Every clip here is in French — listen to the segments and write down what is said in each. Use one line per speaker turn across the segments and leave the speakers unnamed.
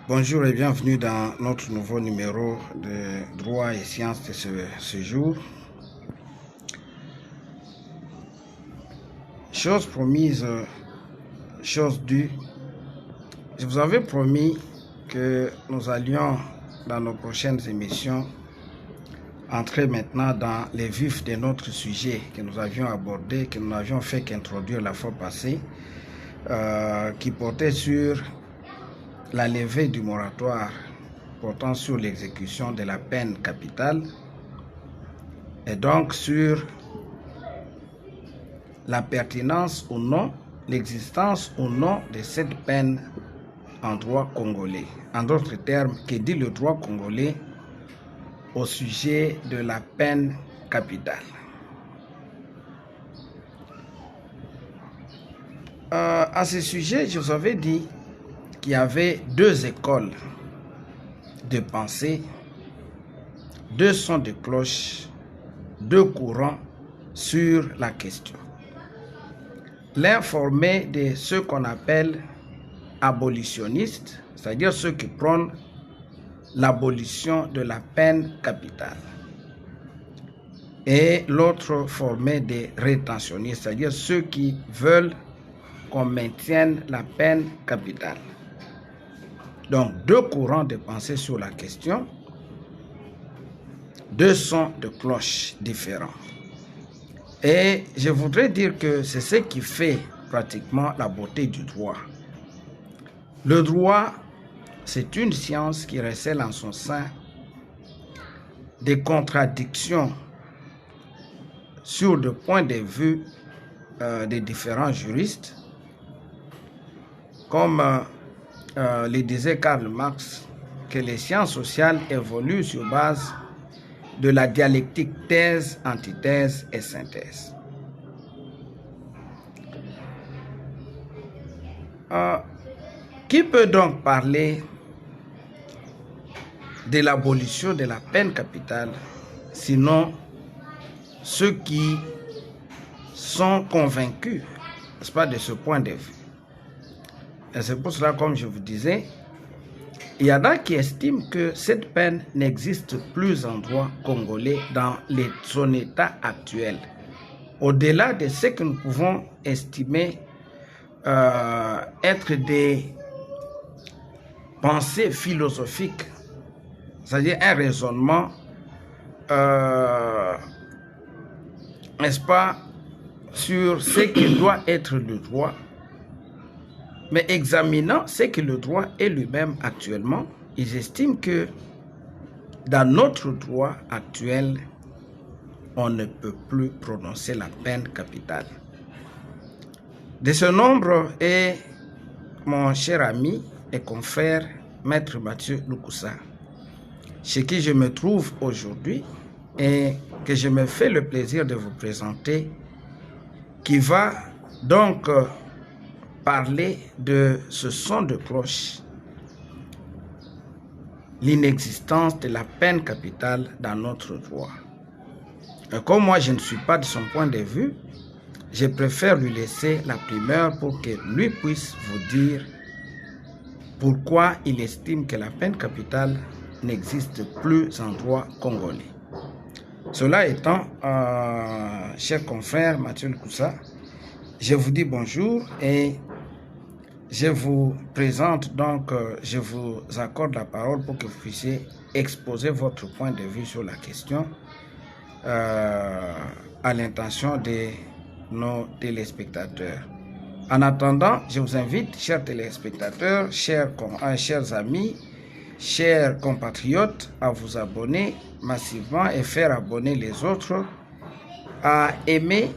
Bonjour et bienvenue dans notre nouveau numéro de droit et sciences de ce jour. Chose promise, chose due. Je vous avais promis que nous allions dans nos prochaines émissions entrer maintenant dans les vifs de notre sujet que nous avions abordé, que nous n'avions fait qu'introduire la fois passée, qui portait sur la levée du moratoire portant sur l'exécution de la peine capitale et donc sur la pertinence ou non, l'existence ou non de cette peine en droit congolais. En d'autres termes, que dit le droit congolais au sujet de la peine capitale? À ce sujet, je vous avais dit qu'il y avait deux écoles de pensée, deux sons de cloche, deux courants sur la question. L'un formé de ceux qu'on appelle abolitionnistes, c'est-à-dire ceux qui prônent l'abolition de la peine capitale. Et l'autre formé des rétentionnistes, c'est-à-dire ceux qui veulent qu'on maintienne la peine capitale. Donc, deux courants de pensée sur la question, deux sons de cloche différents. Et je voudrais dire que c'est ce qui fait pratiquement la beauté du droit. Le droit, c'est une science qui recèle en son sein des contradictions sur le point de vue des différents juristes, comme le disait Karl Marx, que les sciences sociales évoluent sur base de la dialectique thèse, antithèse et synthèse. Qui peut donc parler de l'abolition de la peine capitale, sinon ceux qui sont convaincus, n'est-ce pas, de ce point de vue? Et c'est pour cela, comme je vous disais, il y en a qui estiment que cette peine n'existe plus en droit congolais dans son état actuel. Au-delà de ce que nous pouvons estimer être des pensées philosophiques, c'est-à-dire un raisonnement, n'est-ce pas, sur ce qui doit être le droit, mais examinant ce que le droit est lui-même actuellement, ils estiment que dans notre droit actuel, on ne peut plus prononcer la peine capitale. De ce nombre est mon cher ami et confrère, Maître Mathieu Lukusa, chez qui je me trouve aujourd'hui et que je me fais le plaisir de vous présenter, qui va donc parler de ce son de cloche, l'inexistence de la peine capitale dans notre droit. Et comme moi je ne suis pas de son point de vue, je préfère lui laisser la primeur pour que lui puisse vous dire pourquoi il estime que la peine capitale n'existe plus en droit congolais. Cela étant, cher confrère Mathieu Lukusa, je vous dis bonjour et je vous présente donc, je vous accorde la parole pour que vous puissiez exposer votre point de vue sur la question à l'intention de nos téléspectateurs. En attendant, je vous invite, chers téléspectateurs, chers amis, chers compatriotes, à vous abonner massivement et faire abonner les autres, à aimer,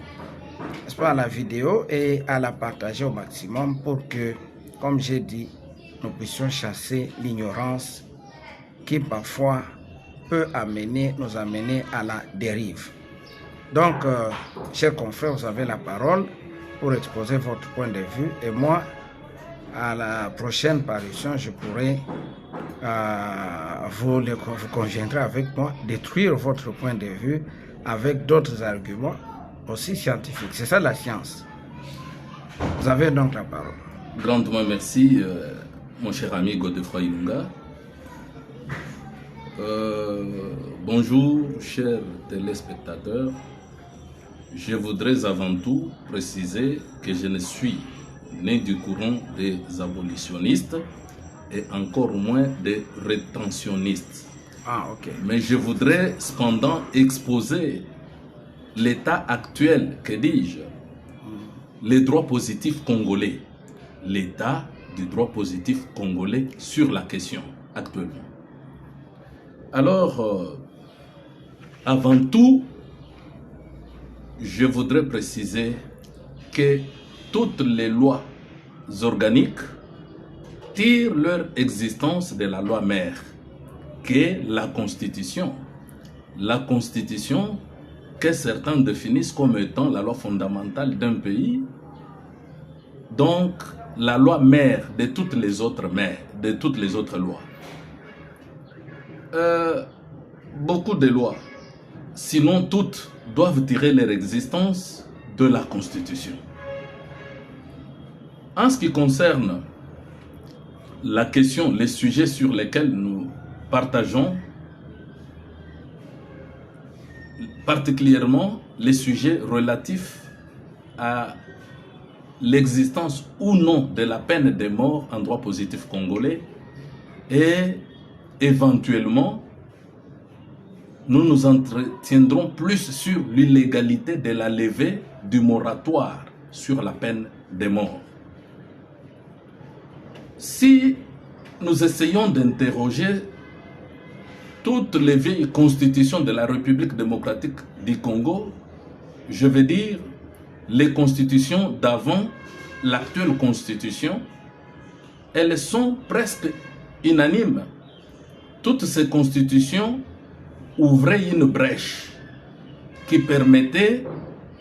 n'est-ce pas, la vidéo et à la partager au maximum pour que, comme j'ai dit, nous puissions chasser l'ignorance qui parfois peut nous amener à la dérive. Donc, chers confrères, vous avez la parole pour exposer votre point de vue et moi, à la prochaine parution, je pourrai, vous conviendrez avec moi, détruire votre point de vue avec d'autres arguments aussi scientifiques. C'est ça la science. Vous avez donc la parole.
Grandement merci, mon cher ami Godefroy Ilunga. Bonjour, chers téléspectateurs. Je voudrais avant tout préciser que je ne suis ni du courant des abolitionnistes et encore moins des rétentionnistes.
Ah, ok.
Mais je voudrais cependant exposer l'état actuel, que dis-je, les droits positifs congolais, l'état du droit positif congolais sur la question actuellement. Alors, avant tout, je voudrais préciser que toutes les lois organiques tirent leur existence de la loi mère, qu'est la Constitution. La Constitution que certains définissent comme étant la loi fondamentale d'un pays, donc la loi mère de toutes les autres mères, de toutes les autres lois. Beaucoup de lois, sinon toutes, doivent tirer leur existence de la Constitution. En ce qui concerne la question, les sujets sur lesquels nous partageons, particulièrement les sujets relatifs à l'existence ou non de la peine de mort en droit positif congolais, et éventuellement nous nous entretiendrons plus sur l'illégalité de la levée du moratoire sur la peine de mort. Si nous essayons d'interroger toutes les vieilles constitutions de la République démocratique du Congo, je veux dire les constitutions d'avant l'actuelle constitution, elles sont presque unanimes. Toutes ces constitutions ouvrait une brèche qui permettait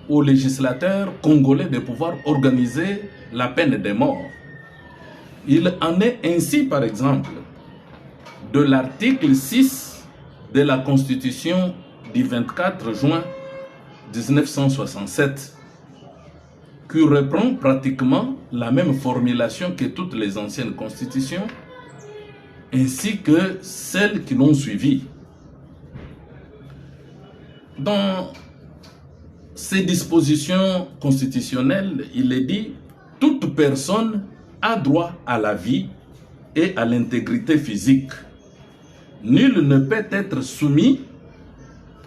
aux législateurs congolais de pouvoir organiser la peine de mort. Il en est ainsi, par exemple, de l'article 6 de la Constitution du 24 juin 1967, qui reprend pratiquement la même formulation que toutes les anciennes constitutions, ainsi que celles qui l'ont suivie. Dans ces dispositions constitutionnelles, il est dit « Toute personne a droit à la vie et à l'intégrité physique. Nul ne peut être soumis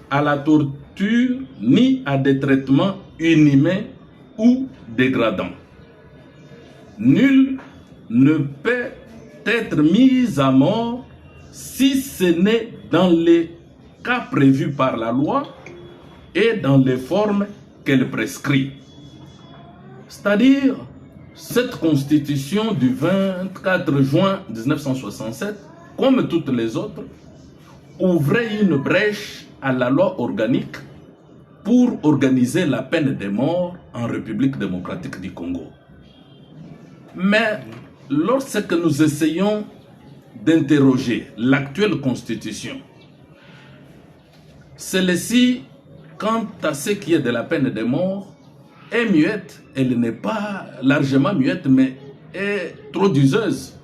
à la torture ni à des traitements inhumains ou dégradants. Nul ne peut être mis à mort si ce n'est dans les cas prévus par la loi et dans les formes qu'elle prescrit. » C'est-à-dire, cette constitution du 24 juin 1967, comme toutes les autres, ouvrait une brèche à la loi organique pour organiser la peine de mort en République démocratique du Congo. Mais lorsque nous essayons d'interroger l'actuelle constitution, celle-ci, quant à ce qui est de la peine de mort, est muette. Elle n'est pas largement muette, mais est trop d'useuse.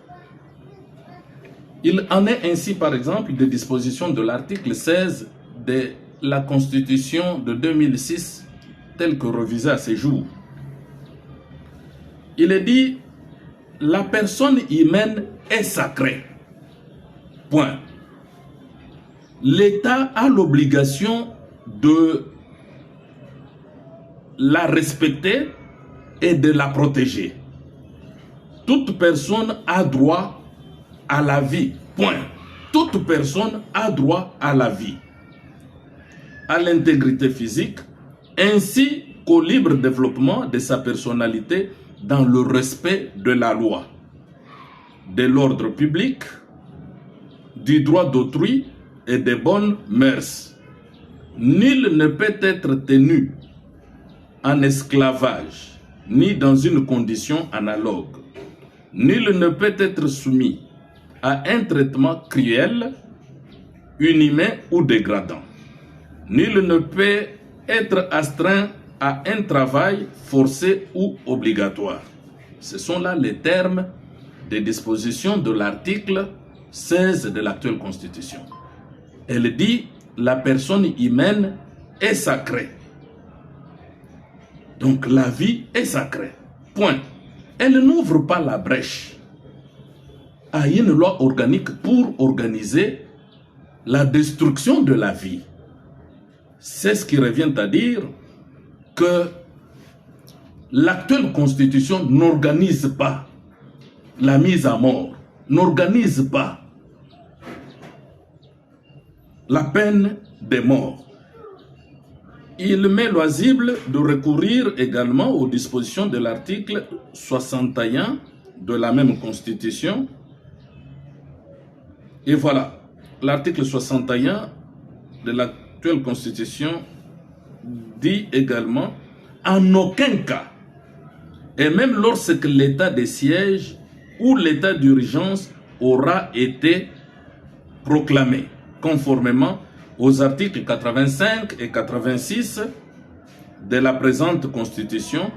Il en est ainsi, par exemple, des dispositions de l'article 16 de la Constitution de 2006, telle que revisée à ce jour. Il est dit « La personne humaine est sacrée. Point. L'État a l'obligation de la respecter et de la protéger. Toute personne a droit à la vie. Point. Toute personne a droit à la vie, à l'intégrité physique, ainsi qu'au libre développement de sa personnalité dans le respect de la loi, de l'ordre public, du droit d'autrui et des bonnes mœurs. Nul ne peut être tenu en esclavage, ni dans une condition analogue. Nul ne peut être soumis à un traitement cruel, inhumain ou dégradant. Nul ne peut être astreint à un travail forcé ou obligatoire. Ce sont là les termes des dispositions de l'article 16 de l'actuelle Constitution. Elle dit la personne humaine est sacrée. Donc la vie est sacrée. Point. Elle n'ouvre pas la brèche à une loi organique pour organiser la destruction de la vie. C'est ce qui revient à dire que l'actuelle Constitution n'organise pas la mise à mort, n'organise pas la peine de mort. Il m'est loisible de recourir également aux dispositions de l'article 61 de la même Constitution. Et voilà, l'article 61 de l'actuelle Constitution dit également « En aucun cas, et même lorsque l'état de siège ou l'état d'urgence aura été proclamé, conformément aux articles 85 et 86 de la présente Constitution,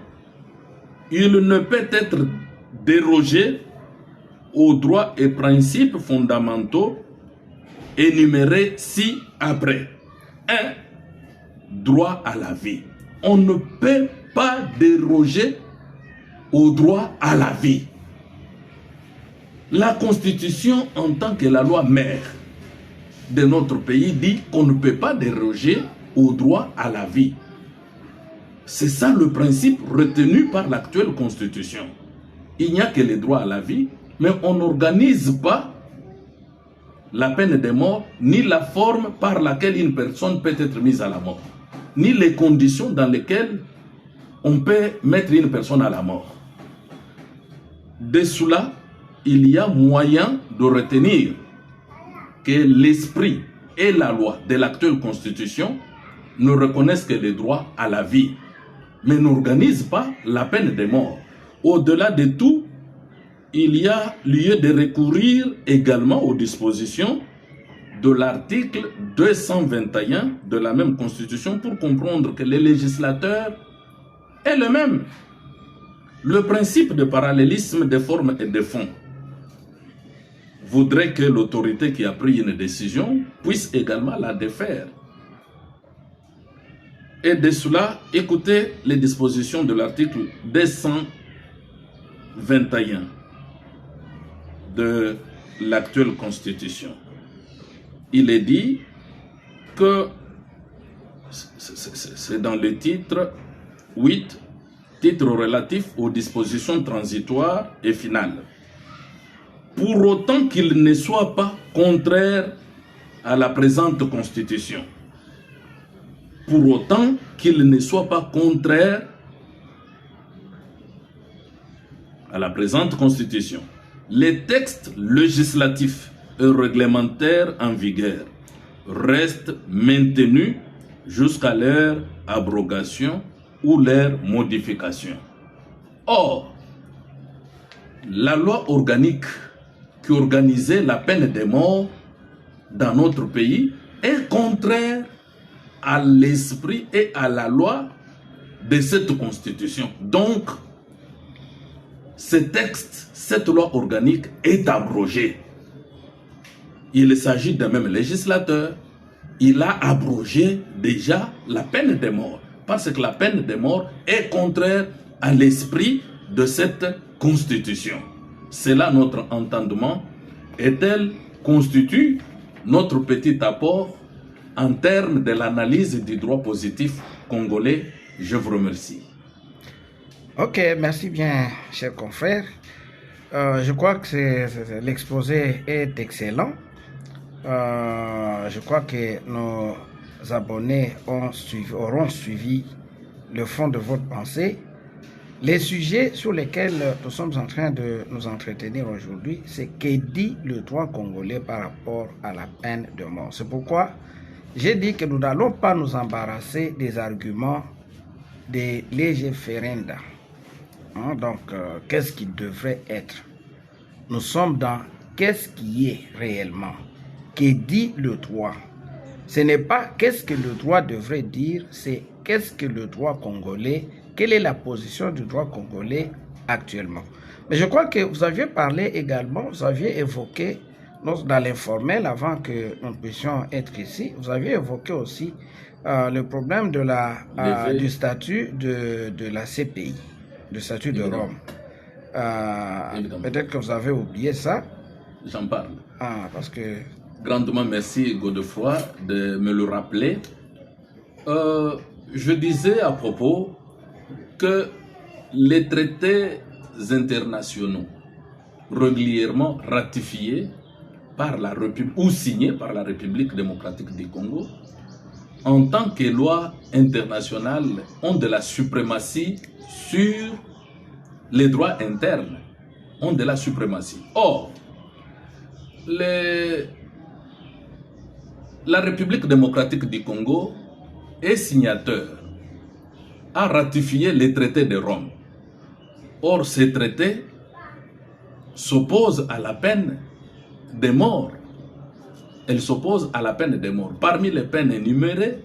il ne peut être dérogé aux droits et principes fondamentaux énumérés ci-après. 1. Droit à la vie. On ne peut pas déroger au droit à la vie. La Constitution, en tant que la loi mère de notre pays, dit qu'on ne peut pas déroger au droit à la vie. C'est ça le principe retenu par l'actuelle Constitution. Il n'y a que le droit à la vie, mais on n'organise pas la peine de mort, ni la forme par laquelle une personne peut être mise à la mort, ni les conditions dans lesquelles on peut mettre une personne à la mort. De cela, il y a moyen de retenir que l'esprit et la loi de l'actuelle Constitution ne reconnaissent que le droit à la vie, mais n'organisent pas la peine de mort. Au-delà de tout, il y a lieu de recourir également aux dispositions de l'article 221 de la même Constitution pour comprendre que le législateur est le même. Le principe de parallélisme des formes et des fonds voudrait que l'autorité qui a pris une décision puisse également la défaire. Et de cela, écoutez les dispositions de l'article 221 de l'actuelle Constitution. Il est dit que, c'est dans le titre 8, titre relatif aux dispositions transitoires et finales. Pour autant qu'il ne soit pas contraire à la présente Constitution. Pour autant qu'il ne soit pas contraire à la présente Constitution. Les textes législatifs et réglementaires en vigueur restent maintenus jusqu'à leur abrogation ou leur modification. Or, la loi organique qui organisait la peine de mort dans notre pays est contraire à l'esprit et à la loi de cette Constitution. Donc, ce texte, cette loi organique est abrogée. Il s'agit d'un même législateur. Il a abrogé déjà la peine de mort. Parce que la peine de mort est contraire à l'esprit de cette Constitution. C'est là notre entendement et elle constitue notre petit apport en termes de l'analyse du droit positif congolais. Je vous remercie.
Ok, merci bien, chers confrères. Je crois que l'exposé est excellent. Je crois que nos abonnés auront suivi le fond de votre pensée. Les sujets sur lesquels nous sommes en train de nous entretenir aujourd'hui, c'est que dit le droit congolais par rapport à la peine de mort. C'est pourquoi j'ai dit que nous n'allons pas nous embarrasser des arguments des lege ferenda. Donc, qu'est-ce qui devrait être? Nous sommes dans qu'est-ce qui est réellement? Que dit le droit? Ce n'est pas qu'est-ce que le droit devrait dire, c'est qu'est-ce que le droit congolais, quelle est la position du droit congolais actuellement. Mais je crois que vous aviez parlé également, vous aviez évoqué, dans l'informel, avant que nous puissions être ici, vous aviez évoqué aussi le problème de du statut de la CPI, du statut de Rome. Peut-être que vous avez oublié ça.
J'en parle.
Parce que...
Grandement merci Godefroy de me le rappeler. Je disais à propos que les traités internationaux régulièrement ratifiés par la République ou signés par la République démocratique du Congo en tant que loi internationale ont de la suprématie sur les droits internes, ont de la suprématie. Or, la République démocratique du Congo est signateur, a ratifié les traités de Rome. Or, ces traités s'opposent à la peine de mort. Elles s'opposent à la peine de mort. Parmi les peines énumérées,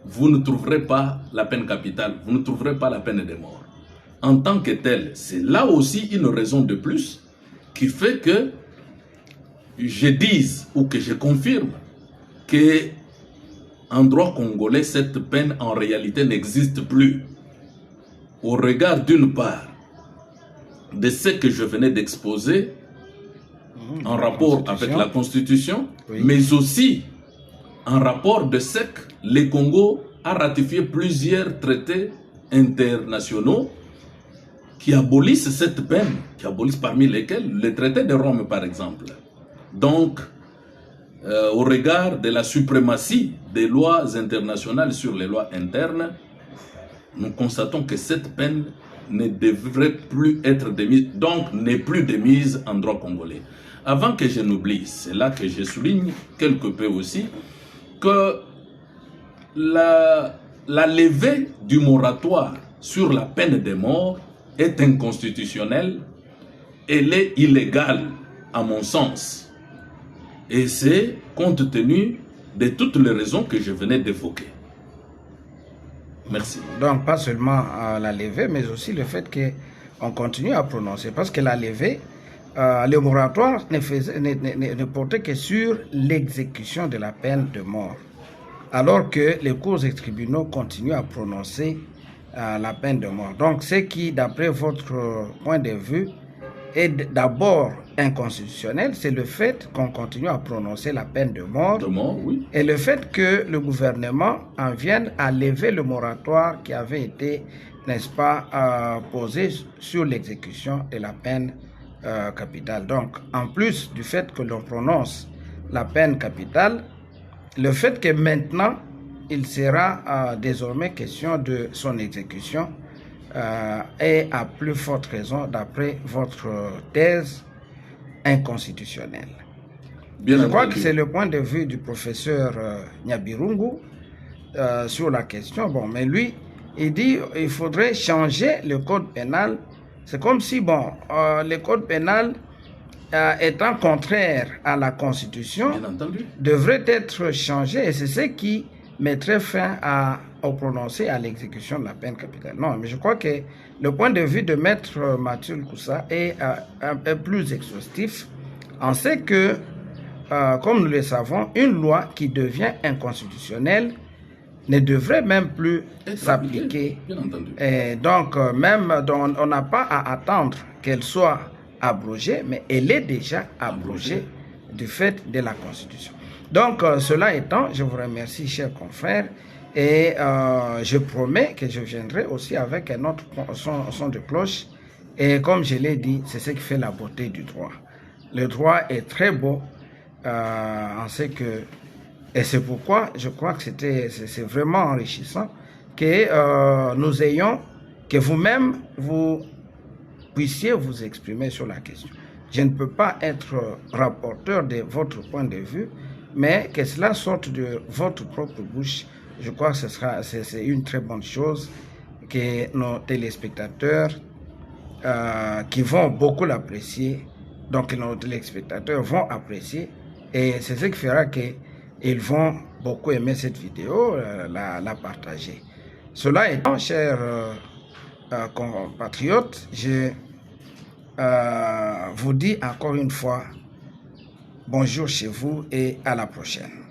vous ne trouverez pas la peine capitale, vous ne trouverez pas la peine de mort. En tant que telle, c'est là aussi une raison de plus qui fait que je dise ou que je confirme que en droit congolais, cette peine en réalité n'existe plus. Au regard d'une part de ce que je venais d'exposer en rapport avec la Constitution, oui, mais aussi en rapport de ce que le Congo a ratifié plusieurs traités internationaux qui abolissent cette peine, qui abolissent parmi lesquels le traité de Rome par exemple. Donc, au regard de la suprématie des lois internationales sur les lois internes, nous constatons que cette peine ne devrait plus être démise, donc n'est plus démise en droit congolais. Avant que je n'oublie, c'est là que je souligne quelque peu aussi que la levée du moratoire sur la peine de mort est inconstitutionnelle, elle est illégale à mon sens. Et c'est compte tenu de toutes les raisons que je venais d'évoquer. Merci.
Donc, pas seulement la levée, mais aussi le fait qu'on continue à prononcer. Parce que la levée, le moratoire ne portait que sur l'exécution de la peine de mort. Alors que les cours et tribunaux continuent à prononcer la peine de mort. Donc, ce qui, d'après votre point de vue, est d'abord inconstitutionnel, c'est le fait qu'on continue à prononcer la peine de mort,
oui,
et le fait que le gouvernement en vienne à lever le moratoire qui avait été, n'est-ce pas, posé sur l'exécution de la peine capitale. Donc, en plus du fait que l'on prononce la peine capitale, le fait que maintenant, il sera désormais question de son exécution, est à plus forte raison, d'après votre thèse, inconstitutionnelle. Je crois que c'est le point de vue du professeur Nyabirungu sur la question. Bon, mais lui, il dit qu'il faudrait changer le code pénal. C'est comme si, bon, le code pénal, étant contraire à la Constitution, devrait être changé, et c'est ce qui mettrait fin au prononcé à l'exécution de la peine capitale. Non, mais je crois que le point de vue de Maître Mathieu Koussa est un peu plus exhaustif. On sait que, comme nous le savons, une loi qui devient inconstitutionnelle ne devrait même plus s'appliquer. Et donc, même, on n'a pas à attendre qu'elle soit abrogée, mais elle est déjà abrogée du fait de la Constitution. Donc, cela étant, je vous remercie, chers confrères, et je promets que je viendrai aussi avec un autre son de cloche. Et comme je l'ai dit, c'est ce qui fait la beauté du droit. Le droit est très beau, on sait que, et c'est pourquoi je crois que c'est vraiment enrichissant que nous ayons, que vous-même, vous puissiez vous exprimer sur la question. Je ne peux pas être rapporteur de votre point de vue, mais que cela sorte de votre propre bouche, je crois que c'est une très bonne chose, que nos téléspectateurs qui vont beaucoup l'apprécier, donc nos téléspectateurs vont apprécier, et c'est ce qui fera qu'ils vont beaucoup aimer cette vidéo, la partager. Cela étant, chers compatriotes, je vous dit encore une fois bonjour chez vous et à la prochaine.